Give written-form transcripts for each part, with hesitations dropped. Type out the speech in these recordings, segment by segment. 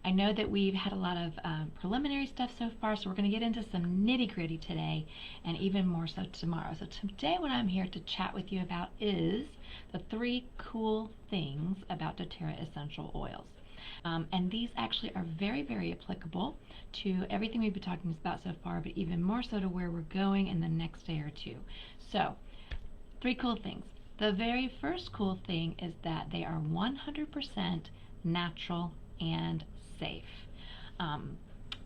I know that we've had a lot of preliminary stuff so far, so we're going to get into some nitty-gritty today and even more so tomorrow. So today what I'm here to chat with you about is the 3 cool things about doTERRA essential oils. And these actually are very, very applicable to everything we've been talking about so far, but even more so to where we're going in the next day or two. So, 3 cool things. The very first cool thing is that they are 100% natural and safe.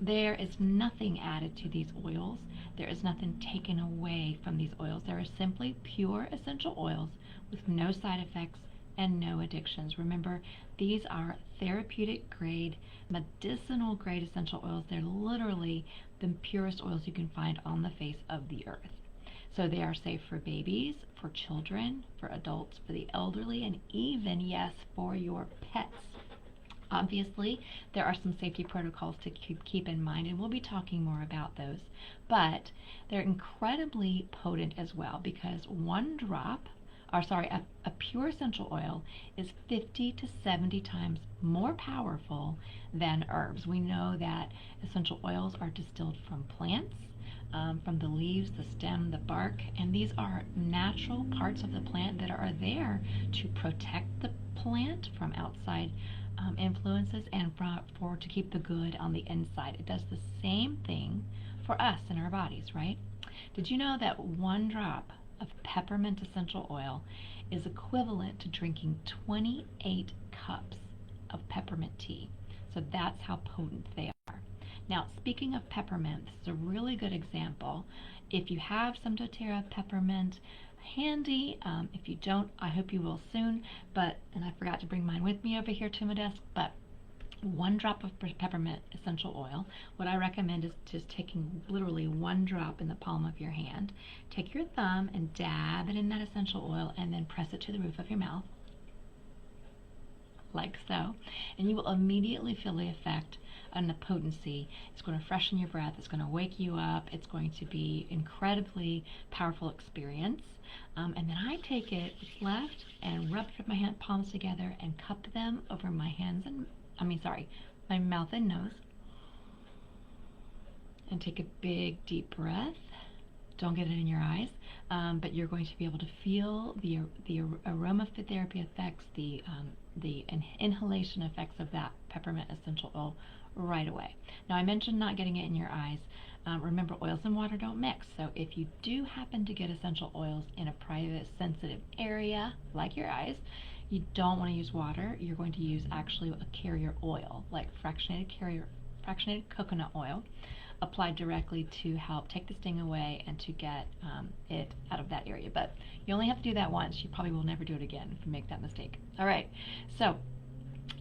There is nothing added to these oils. There is nothing taken away from these oils. They are simply pure essential oils with no side effects and no addictions. Remember, these are therapeutic grade, medicinal grade essential oils. They're literally the purest oils you can find on the face of the earth. So they are safe for babies, for children, for adults, for the elderly, and even, yes, for your pets. Obviously, there are some safety protocols to keep in mind, and we'll be talking more about those. But they're incredibly potent as well, because a pure essential oil is 50 to 70 times more powerful than herbs. We know that essential oils are distilled from plants, from the leaves, the stem, the bark, and these are natural parts of the plant that are there to protect the plant from outside influences and to keep the good on the inside. It does the same thing for us in our bodies, right? Did you know that 1 drop of peppermint essential oil is equivalent to drinking 28 cups of peppermint tea? So that's how potent they are. Now, speaking of peppermint, this is a really good example. If you have some doTERRA peppermint handy, if you don't, I hope you will soon, and I forgot to bring mine with me over here to my desk, but 1 drop of peppermint essential oil. What I recommend is just taking literally 1 drop in the palm of your hand. Take your thumb and dab it in that essential oil and then press it to the roof of your mouth, like so, and you will immediately feel the effect and the potency. It's going to freshen your breath, it's going to wake you up, it's going to be incredibly powerful experience. And then I take it left and rub my palms together and cup them over my my mouth and nose, and take a big deep breath. Don't get it in your eyes, but you're going to be able to feel the aromatherapy effects, the inhalation effects of that peppermint essential oil right away. Now, I mentioned not getting it in your eyes. Remember, oils and water don't mix, so if you do happen to get essential oils in a private, sensitive area like your eyes, you don't want to use water. You're going to use actually a carrier oil, like fractionated coconut oil, applied directly to help take the sting away and to get it out of that area. But you only have to do that once. You probably will never do it again if you make that mistake. All right, so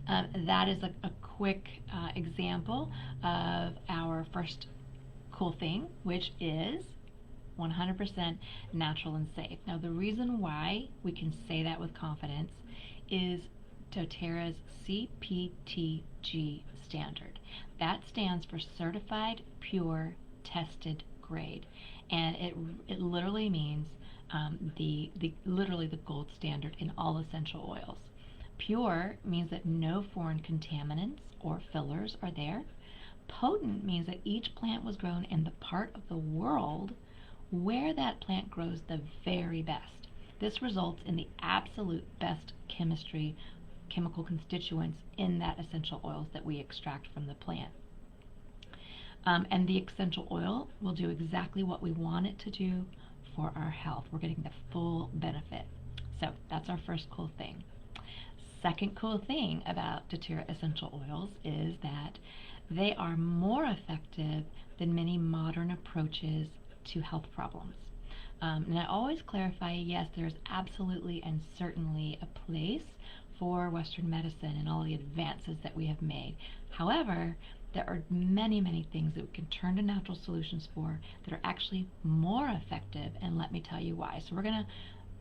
that is a quick example of our first cool thing, which is 100% natural and safe. Now, the reason why we can say that with confidence is doTERRA's CPTG standard. That stands for Certified Pure Tested Grade, and it literally means literally the gold standard in all essential oils. Pure means that no foreign contaminants or fillers are there. Potent means that each plant was grown in the part of the world where that plant grows the very best. This results in the absolute best chemical constituents in that essential oils that we extract from the plant. And the essential oil will do exactly what we want it to do for our health. We're getting the full benefit. So that's our first cool thing. Second cool thing about doTERRA essential oils is that they are more effective than many modern approaches to health problems. And I always clarify, yes, there's absolutely and certainly a place for Western medicine and all the advances that we have made. However, there are many, many things that we can turn to natural solutions for that are actually more effective, and let me tell you why. So we're going to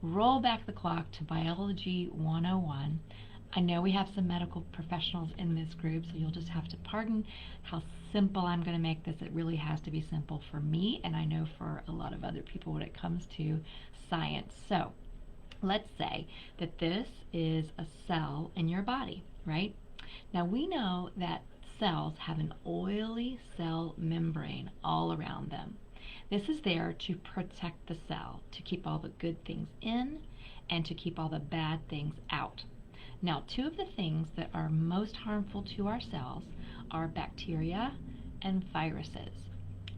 roll back the clock to Biology 101. I know we have some medical professionals in this group, so you'll just have to pardon how simple I'm going to make this. It really has to be simple for me, and I know for a lot of other people when it comes to science. So let's say that this is a cell in your body, right? Now we know that cells have an oily cell membrane all around them. This is there to protect the cell, to keep all the good things in and to keep all the bad things out. Now, two of the things that are most harmful to our cells are bacteria and viruses.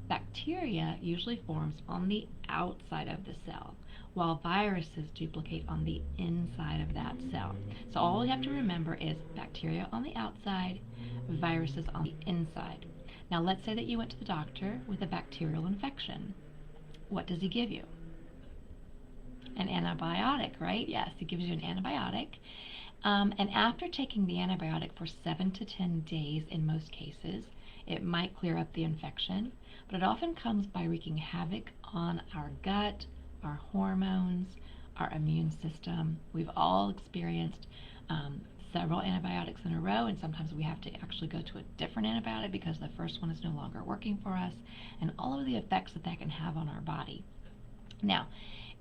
Bacteria usually forms on the outside of the cell, while viruses duplicate on the inside of that cell. So all you have to remember is bacteria on the outside, viruses on the inside. Now let's say that you went to the doctor with a bacterial infection. What does he give you? An antibiotic, right? Yes, he gives you an antibiotic. And after taking the antibiotic for 7 to 10 days in most cases, it might clear up the infection, but it often comes by wreaking havoc on our gut, our hormones, our immune system. We've all experienced several antibiotics in a row, and sometimes we have to actually go to a different antibiotic because the first one is no longer working for us, and all of the effects that that can have on our body. Now,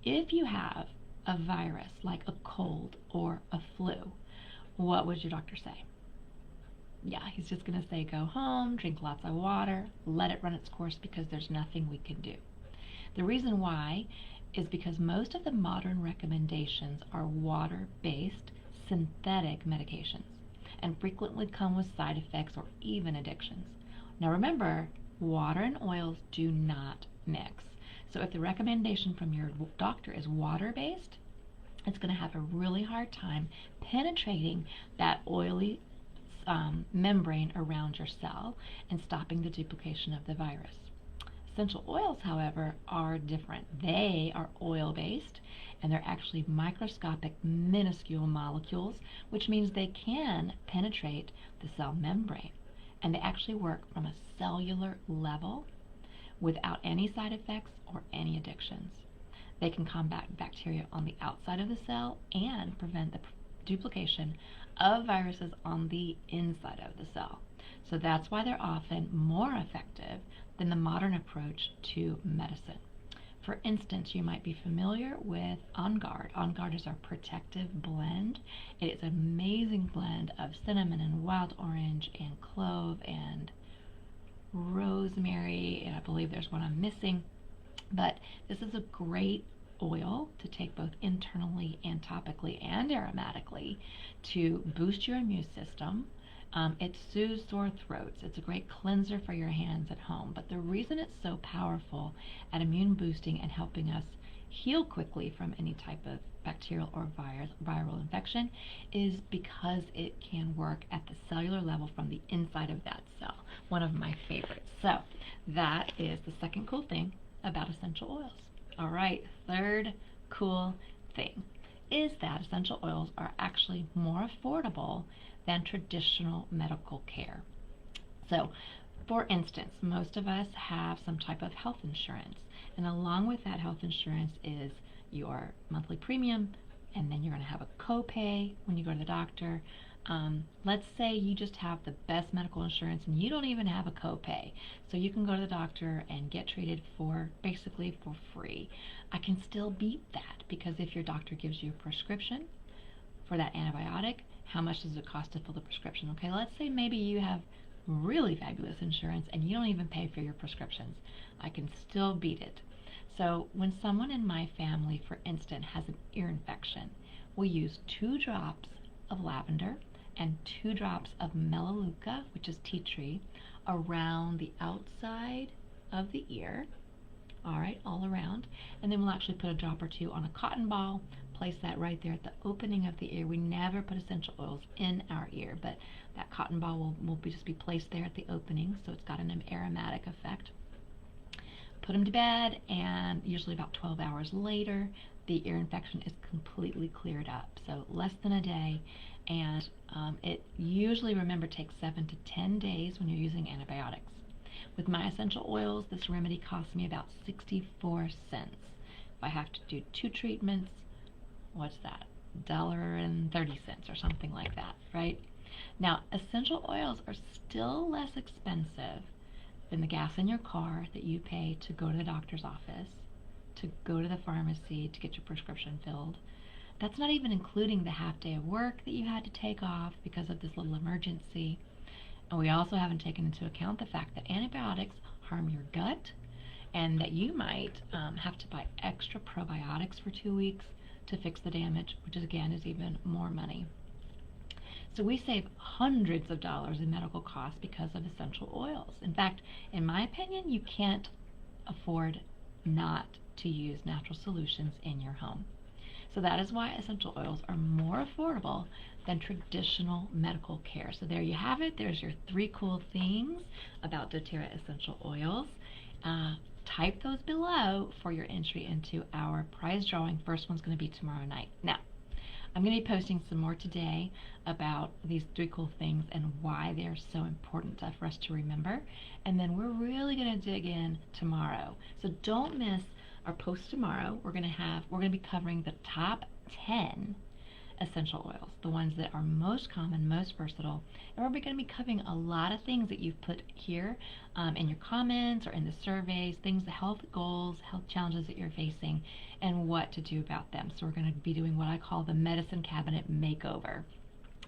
if you have a virus like a cold or a flu, what would your doctor say? Yeah, he's just going to say go home, drink lots of water, let it run its course because there's nothing we can do. The reason why is because most of the modern recommendations are water-based synthetic medications and frequently come with side effects or even addictions. Now remember, water and oils do not mix. So if the recommendation from your doctor is water-based, it's going to have a really hard time penetrating that oily membrane around your cell and stopping the duplication of the virus. Essential oils, however, are different. They are oil-based, and they're actually microscopic, minuscule molecules, which means they can penetrate the cell membrane, and they actually work from a cellular level without any side effects or any addictions. They can combat bacteria on the outside of the cell and prevent the duplication of viruses on the inside of the cell. So that's why they're often more effective than the modern approach to medicine. For instance, you might be familiar with On Guard. On Guard is our protective blend. It is an amazing blend of cinnamon and wild orange and clove and rosemary, and I believe there's one I'm missing. But this is a great oil to take both internally and topically and aromatically to boost your immune system. It soothes sore throats. It's a great cleanser for your hands at home. But the reason it's so powerful at immune boosting and helping us heal quickly from any type of bacterial or viral infection is because it can work at the cellular level from the inside of that cell. One of my favorites. So that is the second cool thing about essential oils. All right, third cool thing is that essential oils are actually more affordable than traditional medical care. So, for instance, most of us have some type of health insurance, and along with that health insurance is your monthly premium, and then you're going to have a copay when you go to the doctor. Let's say you just have the best medical insurance and you don't even have a copay, so you can go to the doctor and get treated for basically for free. I can still beat that because if your doctor gives you a prescription for that antibiotic, how much does it cost to fill the prescription? Okay, let's say maybe you have really fabulous insurance and you don't even pay for your prescriptions. I can still beat it. So when someone in my family, for instance, has an ear infection, we use 2 drops of lavender and 2 drops of melaleuca, which is tea tree, around the outside of the ear, all right, all around, and then we'll actually put a drop or 2 on a cotton ball, place that right there at the opening of the ear. We never put essential oils in our ear, but that cotton ball will just be placed there at the opening, so it's got an aromatic effect. Put them to bed, and usually about 12 hours later, the ear infection is completely cleared up, so less than a day. And it usually, remember, takes 7 to 10 days when you're using antibiotics. With my essential oils, this remedy costs me about 64 cents. If I have to do 2 treatments, what's that? $1.30 or something like that, right? Now, essential oils are still less expensive than the gas in your car that you pay to go to the doctor's office, to go to the pharmacy to get your prescription filled. That's not even including the half day of work that you had to take off because of this little emergency. And we also haven't taken into account the fact that antibiotics harm your gut and that you might have to buy extra probiotics for 2 weeks to fix the damage, which is, again, is even more money. So we save hundreds of dollars in medical costs because of essential oils. In fact, in my opinion, you can't afford not to use natural solutions in your home. So that is why essential oils are more affordable than traditional medical care. So there you have it. There's your 3 cool things about doTERRA essential oils. Type those below for your entry into our prize drawing. First one's going to be tomorrow night. Now, I'm going to be posting some more today about these 3 cool things and why they're so important for us to remember. And then we're really going to dig in tomorrow. So don't miss our post tomorrow. We're going to be covering the top 10 essential oils, the ones that are most common, most versatile, and we're going to be covering a lot of things that you've put here in your comments or in the surveys, things, the health goals, health challenges that you're facing, and what to do about them. So we're going to be doing what I call the medicine cabinet makeover,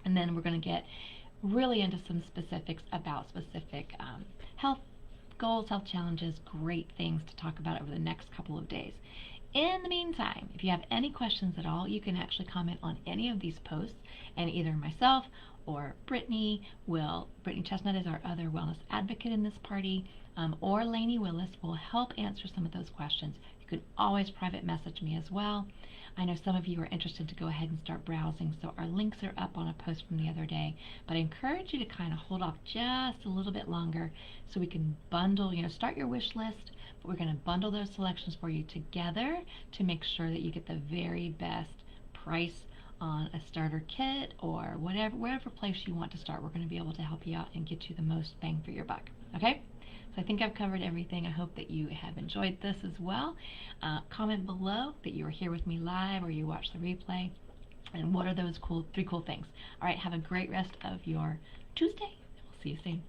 and then we're going to get really into some specifics about specific health goals, health challenges, great things to talk about over the next couple of days. In the meantime, if you have any questions at all, you can actually comment on any of these posts, and either myself or Brittany Chestnut is our other wellness advocate in this party, or Lainey Willis will help answer some of those questions. You can always private message me as well. I know some of you are interested to go ahead and start browsing, so our links are up on a post from the other day, but I encourage you to kind of hold off just a little bit longer so we can bundle, start your wish list. But we're going to bundle those selections for you together to make sure that you get the very best price on a starter kit or wherever place you want to start. We're going to be able to help you out and get you the most bang for your buck. Okay? So I think I've covered everything. I hope that you have enjoyed this as well. Comment below that you were here with me live or you watched the replay. And what are those 3 cool things? All right, have a great rest of your Tuesday. We'll see you soon.